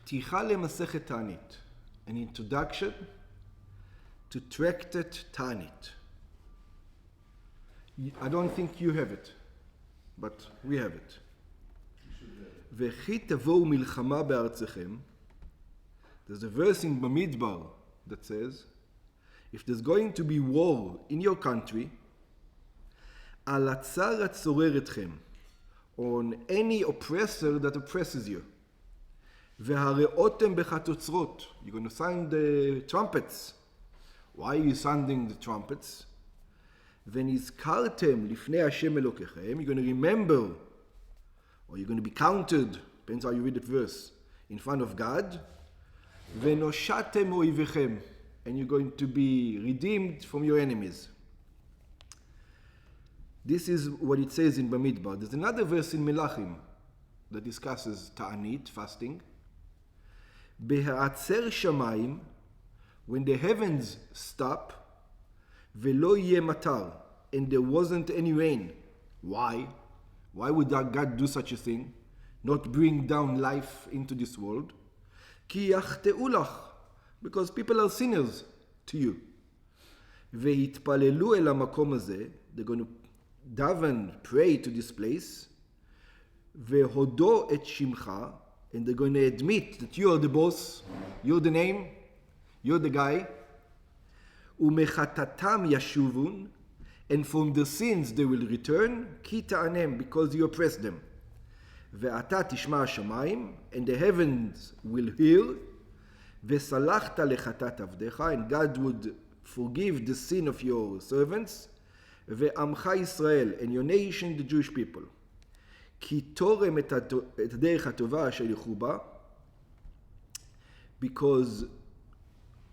פתיחה למסכת תענית. An introduction to tractate Taanit. I don't think you have it, but we have it. וכי תבואו מלחמה בארצכם. There's a verse in Bamidbar that says, if there's going to be war in your country, על הצר הצורר אתכם, on any oppressor that oppresses you. והרעותם בחצוצרות. You're going to sound the trumpets. Why are you sounding the trumpets? ונזכרתם לפני השם אלוקיכם. You're going to remember, or you're going to be counted, depends how you read the verse, in front of God. ונושעתם אויביכם. And you're going to be redeemed from your enemies. This is what it says in Bamidbar. There's another verse in Melachim that discusses Ta'anit, fasting. בהעצר שמיים, when the heavens stop, ולא יהיה מטר, and there wasn't any rain. Why? Why would God do such a thing? Not bring down life into this world? כי יחטאו לך, because people are sinners to you. והתפללו אל המקום הזה, they're going to daven, pray to this place, והודו את שמך, and they're going to admit that you are the boss, you're the name, you're the guy. ומחטאתם ישובון, and from the sins they will return, כי תענם, because you oppress them. ואתה תשמע השמיים, and the heavens will hear, וסלחת לחטאת עבדיך, and God would forgive the sin of your servants, ועמך ישראל, and your nation, the Jewish people. כי תורם את הדרך הטובה אשר ילכו בה, because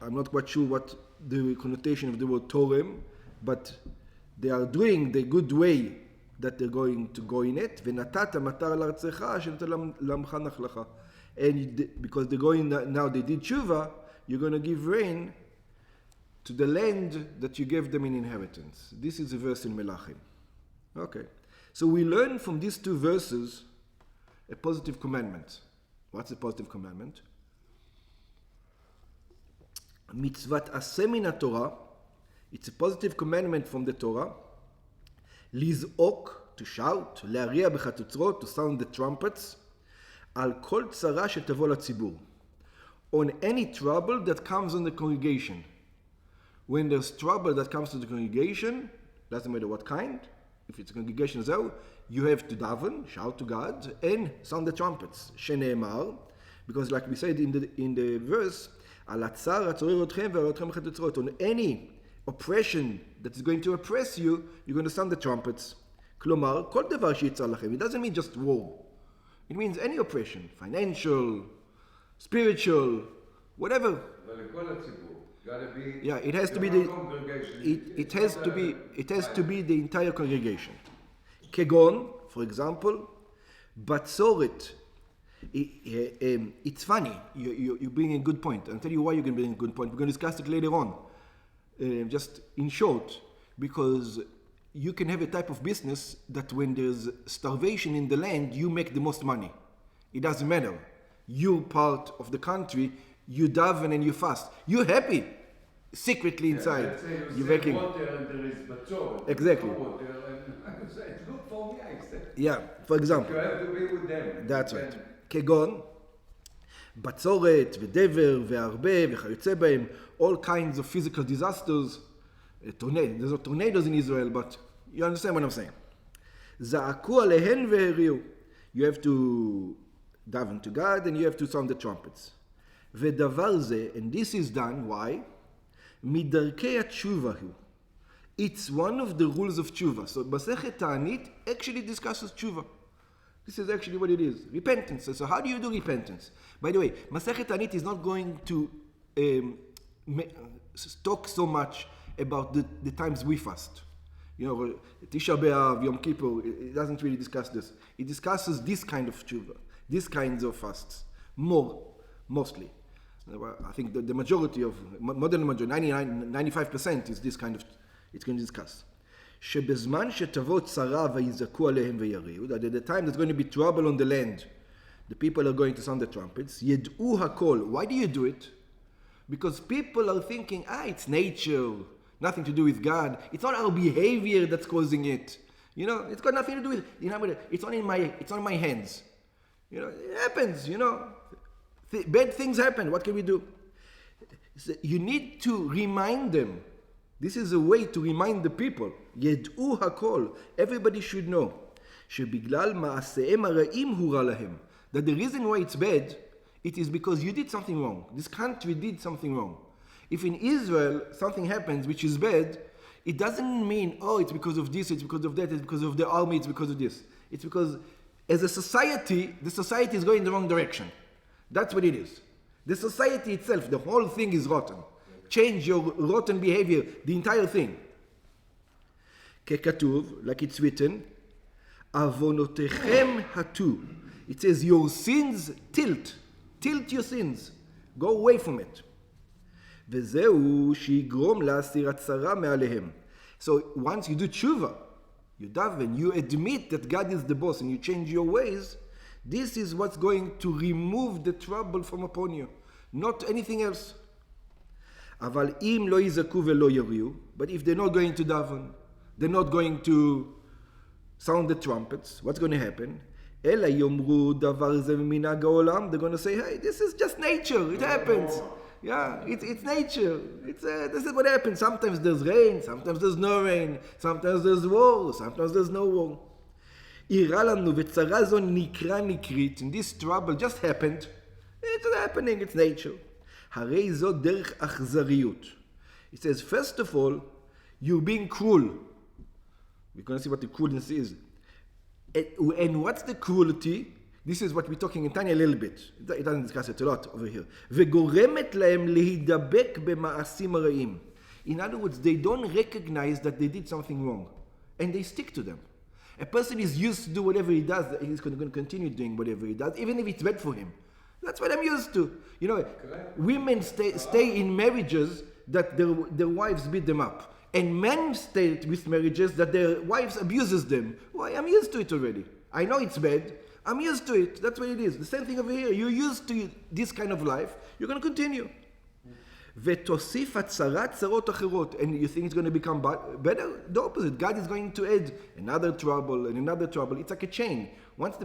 I'm not quite sure what the connotation of the word תורם, but they are doing the good way that they're going to go in it, ונתת מטר לארצך אשר נתן לעמך נחלך. And because they're going now, they did tshuva, you're going to give rain to the land that you gave them in inheritance. This is a verse in Melachim. Okay. So we learn from these two verses a positive commandment. What's a positive commandment? Mitzvat aseh min haTorah. It's a positive commandment from the Torah. Liz'ok, to shout, להריע בחצוצרות, to sound the trumpets, על כל צרה שתבוא לציבור. On any trouble that comes on the congregation. When there's trouble that comes to the congregation, doesn't matter what kind, if it's a congregation as well, you have to daven, shout to God, and sound the trumpets. שנאמר, because like we said in the verse, על הצר הצורר אתכם והרעותכם בחצוצרות. On any oppression that is going to oppress you, you're going to sound the trumpets. כלומר, כל דבר שיצר לכם. It doesn't mean just war. It means any oppression, financial, spiritual, whatever. Yeah, it has to be it has to be the entire congregation. כגון, for example, בצורת. It's funny. You bring a good point. I'll tell you why you're going to bring a good point. We're going to discuss it later on. Just in short, because you can have a type of business that when there's starvation in the land, you make the most money. It doesn't matter. You're part of the country, you daven and you fast. You're happy, secretly inside. Let's say you're making water and there is batzor. Exactly. Water, and it's good for me, I said. Yeah, for example. You have to be with them. That's right. כגון, בצורת ודבר והרבה וכיוצא בהם, all kinds of physical disasters. There's no tornadoes in Israel, but you understand what I'm saying. זעקו עליהן והריעו. You have to daven to God and you have to sound the trumpets. ודבר זה, and this is done, why? מדרכי התשובה הוא. It's one of the rules of tshuva. So מסכת תענית actually discusses tshuva. This is actually what it is. Repentance. So how do you do repentance? By the way, Masechet Taanit is not going to talk so much about the times we fast. You know, Tisha B'Av, Yom Kippur, it doesn't really discuss this. It discusses this kind of tshuva, these kinds of fasts, mostly. I think the majority of, more than the majority, 95% is this kind of, it's going to discuss. שבזמן שתבוא צרה ויזעקו עליהם ויריעו, that at the time there's going to be trouble on the land, The people are going to sound the trumpets. Yed'u hakol. Why do you do it? Because people are thinking, it's nature, nothing to do with God. It's not our behavior that's causing it. It's got nothing to do with it. It's on my hands. It happens, bad things happen. What can we do? So you need to remind them. This is a way to remind the people. Yed'u hakol. Everybody should know. Shebiglal ma'aseim hara'im hura lahem. That the reason why it's bad, it is because you did something wrong. This country did something wrong. If in Israel something happens which is bad, it doesn't mean, it's because of this, it's because of that, it's because of the army, it's because of this. It's because as a society, the society is going in the wrong direction. That's what it is. The society itself, the whole thing is rotten. Change your rotten behavior, the entire thing. Kekatuv, like it's written, avonotechem hatu. It says your sins tilt your sins, go away from it. וזהו שיגרום להסיר הצרה מעליהם. So once you do tshuva, you daven, you admit that God is the boss and you change your ways, this is what's going to remove the trouble from upon you, not anything else. אבל אם לא יזעקו ולא יריעו, but if they're not going to daven, they're not going to sound the trumpets, what's going to happen? אלא יאמרו דבר זה ממנהג העולם, they're going to say, hey, this is just nature, it happens. Yeah, it's nature. This is what happens. Sometimes there's rain, sometimes there's no rain, sometimes there's war, sometimes there's no war. אירע לנו וצרה זו נקרא נקרית, and this trouble just happened. It's happening, it's nature. הרי זו דרך אכזריות. It says, first of all, you're being cruel. We're going to see what the cruelness is. And what's the cruelty? This is what we're talking in Tanya a little bit. It doesn't discuss it a lot over here. וגורמת להם להידבק במעשים הרעים. In other words, they don't recognize that they did something wrong. And they stick to them. A person is used to do whatever he does. He's going to continue doing whatever he does, even if it's bad for him. That's what I'm used to. Women stay in marriages that their wives beat them up. And men stay with marriages that their wives abuses them. Why? I'm used to it already. I know it's bad. I'm used to it. That's what it is. The same thing over here. You're used to this kind of life. You're going to continue. ותוסיף הצרת צרות אחרות. And you think it's going to become better? The opposite. God is going to add another trouble and another trouble. It's like a chain. Once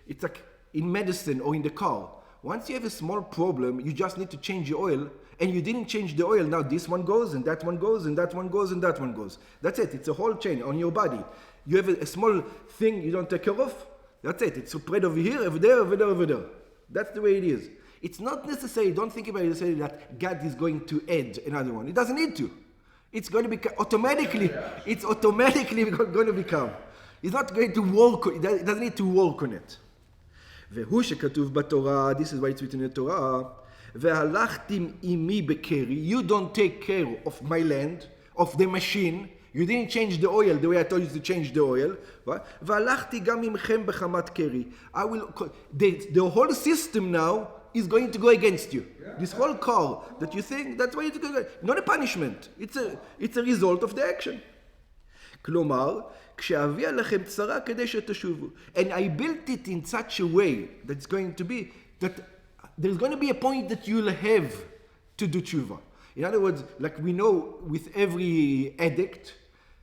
it's like in medicine or in the car. Once you have a small problem, you just need to change your oil. And you didn't change the oil. Now this one goes, and that one goes, and that one goes, and that one goes. That's it. It's a whole chain on your body. You have a small thing you don't take care of. That's it. It's spread over here, over there, over there, over there. That's the way it is. It's not necessary. Don't think about it. Say that God is going to add another one. It doesn't need to. It's going to become automatically. It's automatically going to become. It's not going to work. It doesn't need to work on it. והוא שכתוב בתורה, this is why it's written in the Torah, והלכתם עמי בקרי, you don't take care of my land, of the machine, you didn't change the oil the way I told you to change the oil, והלכתי גם עמכם בחמת קרי. The whole system now is going to go against you. This whole car that you think, that's why it's going to go. Not a punishment, it's a result of the action. כלומר, כשאביא עליכם צרה כדי שתשובו. And I built it in such a way that it's going to be, that there's going to be a point that you'll have to do tshuva. In other words, like we know with every addict,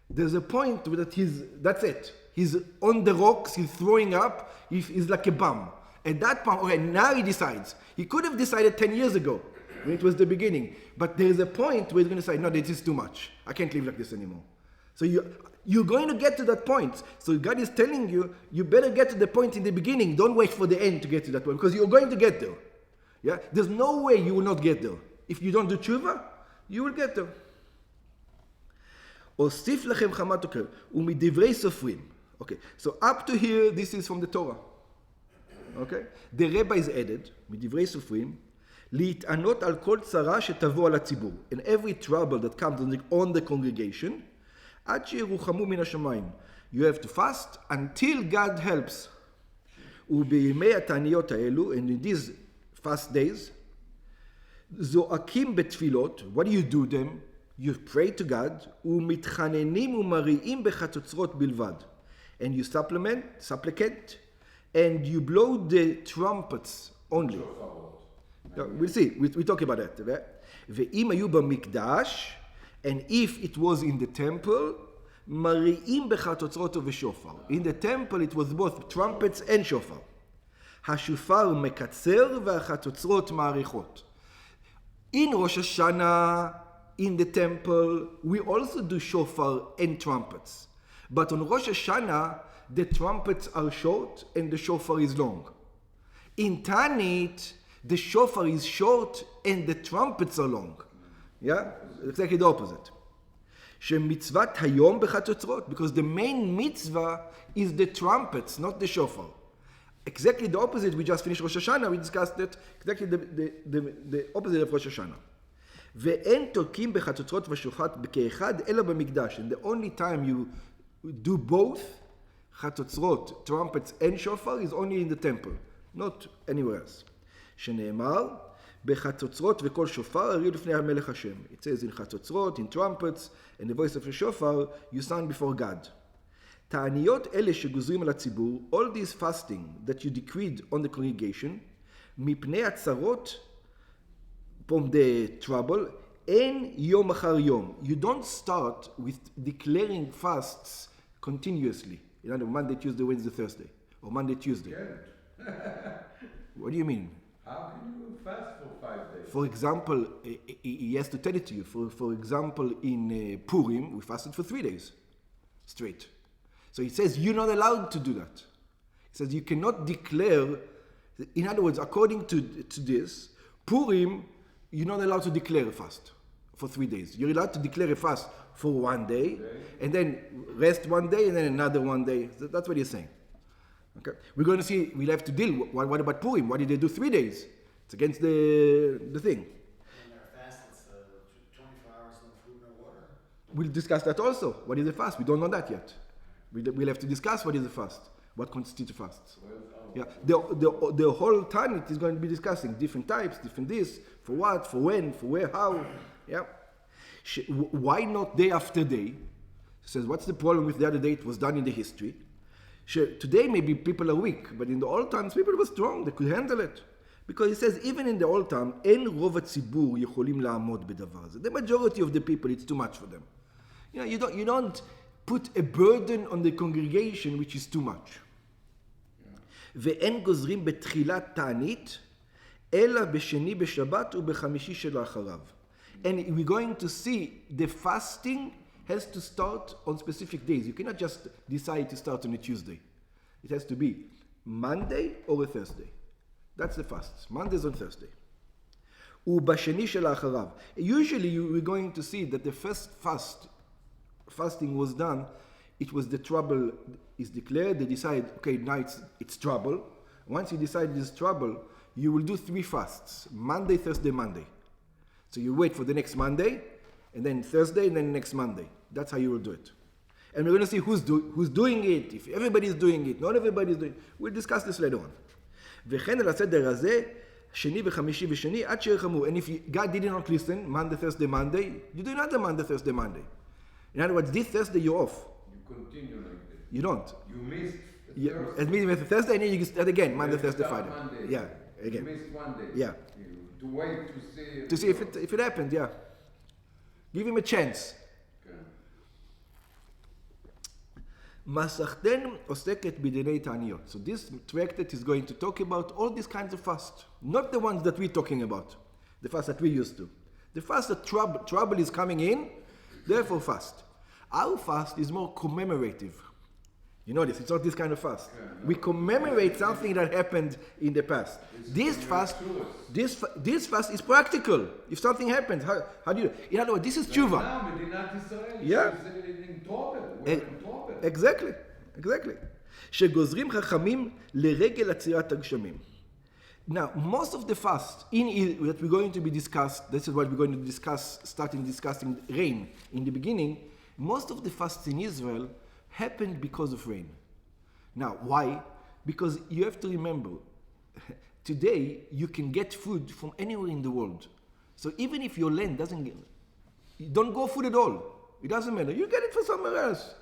there's a point that that's it. He's on the rocks, he's throwing up, he's like a bum. At that point, okay, now he decides. He could have decided 10 years ago, when it was the beginning. But there's a point where he's going to say, no, this is too much. I can't live like this anymore. So you're going to get to that point. So God is telling you, you better get to the point in the beginning. Don't wait for the end to get to that point, because you're going to get there. Yeah, there's no way you will not get there. If you don't do tshuva, you will get there. אוסיף לכם חמת עוקר, ומדברי סופרים. Okay, so up to here, this is from the Torah. Okay? The rabbis added, מדברי סופרים, להתענות על כל צרה שתבוא על הציבור. And every trouble that comes on the congregation, עד שירוחמו מן השמיים. You have to fast until God helps. ובימי התעניות האלו, and in these fast days, זועקים בתפילות, what do you do them? You pray to God, ומתחננים ומריעים בחצוצרות בלבד. And you supplicate, and you blow the trumpets only. Yeah, we'll see. We talk about that. Okay? ואם היו במקדש, and if it was in the temple, מריעים בחצוצרות ובשופר. In the temple it was both trumpets and shofar. השופר מקצר והחצוצרות מאריכות. In Rosh Hashanah, in the temple, we also do shofar and trumpets. But on Rosh Hashanah, the trumpets are short and the shofar is long. In Taanit, the shofar is short and the trumpets are long. Yeah? Exactly the opposite. שמצוות היום בחצוצרות, because the main mitzvah is the trumpets, not the shofar. Exactly the opposite, we just finished Rosh Hashanah, we discussed that, exactly the opposite of Rosh Hashanah. ואין תוקעים בחצוצרות ושוחט כאחד, אלא במקדש. And the only time you do both, חצוצרות, trumpets and shofar, is only in the temple, not anywhere else. שנאמר, בחצוצרות וכל שופר הריעו לפני המלך השם. It says in חצוצרות, in trumpets, and the voice of the shofar, you sound before God. תעניות אלה שגוזרים על הציבור, all this fasting that you decreed on the congregation, מפני הצרות, from the trouble, אין יום אחר יום. You don't start with declaring fasts continuously. You know, Monday, Tuesday, Wednesday, Thursday. Or Monday, Tuesday. What do you mean? How can you fast for 5 days? For example, he has to tell it to you. For example, in Purim, we fasted for 3 days straight. So he says, you're not allowed to do that. He says, you cannot declare, in other words, according to this, Purim, you're not allowed to declare a fast for 3 days. You're allowed to declare a fast for 1 day, and then rest 1 day, and then another 1 day. That's what he's saying. Okay, we're going to see, we'll have to deal, what about Purim? Why did they do 3 days? It's against the thing. In their fast, it's 24 hours, no food, no water. We'll discuss that also. What is a fast? We don't know that yet. We'll have to discuss what is a fast. What constitutes a fast. Yeah, the whole Taanit is going to be discussing different types, different this, for what, for when, for where, how. Yeah. Why not day after day? He says, what's the problem with the other day? It was done in the history. Today maybe people are weak, but in the old times people were strong, they could handle it. Because he says, even in the old time, אין רוב הציבור יכולים לעמוד בדבר הזה. The majority of the people, it's too much for them. You know, you don't put a burden on the congregation which is too much. ואין גוזרים בתחילת תענית, אלא בשני בשבת ובחמישי שלאחריו. And we're going to see the fasting has to start on specific days. You cannot just decide to start on a Tuesday. It has to be Monday or a Thursday. That's the fast. Mondays and Thursday. ובשני שלאחריו. Usually we're going to see that the first fasting was done, it was the trouble is declared, they decide, okay, now it's trouble. Once you decide it's trouble, you will do 3 fasts. Monday, Thursday, Monday. So you wait for the next Monday, and then Thursday, and then next Monday. That's how you will do it. And we're going to see who's doing it, if everybody is doing it, not everybody is doing it. We'll discuss this later on. וכן על הסדר הזה, שני וחמישי ושני, עד שירחמו. And if God did not listen, Monday, Thursday, Monday, you do another Monday, Thursday, Monday. In other words, this Thursday you're off. You continue like this. You don't. You missed It means with Thursday, and then you start again, Monday, Thursday, start Friday. Monday. Yeah, again. You missed 1 day. Yeah. To wait to see. To see if it happened, yeah. Give him a chance. מסכתן עוסקת בדיני תעניות. So this tractate is going to talk about all these kinds of fast. Not the ones that we're talking about. The fast that we used to. The fast that trouble is coming in, therefore fast. Our fast is more commemorative. You know this, it's not this kind of fast. We commemorate something that happened in the past. This fast is practical. If something happens, how do you... In other words, this is tshuva. Now, Medinat Israel Yeah. is in Torah. We're in Torah. Exactly. שגוזרים חכמים לרגל עצירת הגשמים. Now, most of the fast that we're going to be discussed, this is what we're going to discuss, starting discussing rain in the beginning, most of the fasts in Israel happened because of rain. Now, why? Because you have to remember, today you can get food from anywhere in the world. So even if your land you don't grow food at all, it doesn't matter. You get it from somewhere else.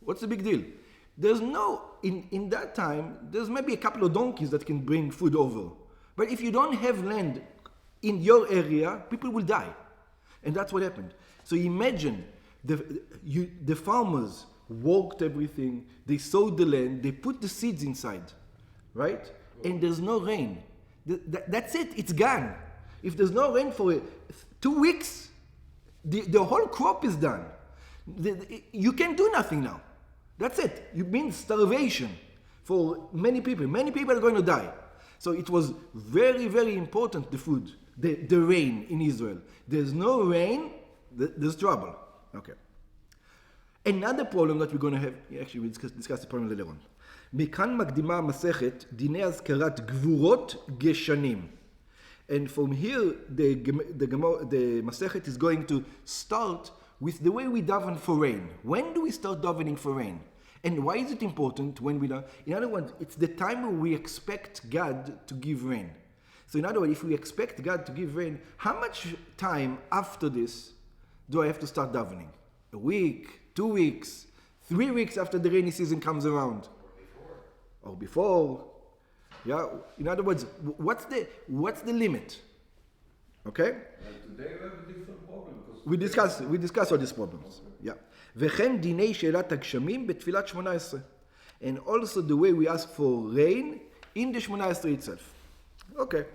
What's the big deal? There's no, in that time, there's maybe a couple of donkeys that can bring food over. But if you don't have land in your area, people will die. And that's what happened. So imagine the farmers worked everything, they sowed the land, they put the seeds inside, right? And there's no rain. That's it, it's gone. If there's no rain for 2 weeks, the whole crop is done. You can do nothing now. That's it. You mean starvation for many people. Many people are going to die. So it was very, very important, the food, the rain in Israel. There's no rain, there's trouble. Okay. Another problem that we're going to have, actually we'll discuss the problem later on. מכאן מקדימה המסכת דיני הזכרת גבורות גשנים. And from here, the Masechet is going to start with the way we daven for rain. When do we start davening for rain? And why is it important when we daven? In other words, it's the time where we expect God to give rain. So in other words, if we expect God to give rain, how much time after this do I have to start davening? A week, 2 weeks, 3 weeks after the rainy season comes around? Or before? Yeah. In other words, what's the limit? Okay? And today we have a different problem. We discuss all these problems. Yeah. וכן דיני שאלת הגשמים בתפילת 18. And also the way we ask for rain in the 18 itself. Okay.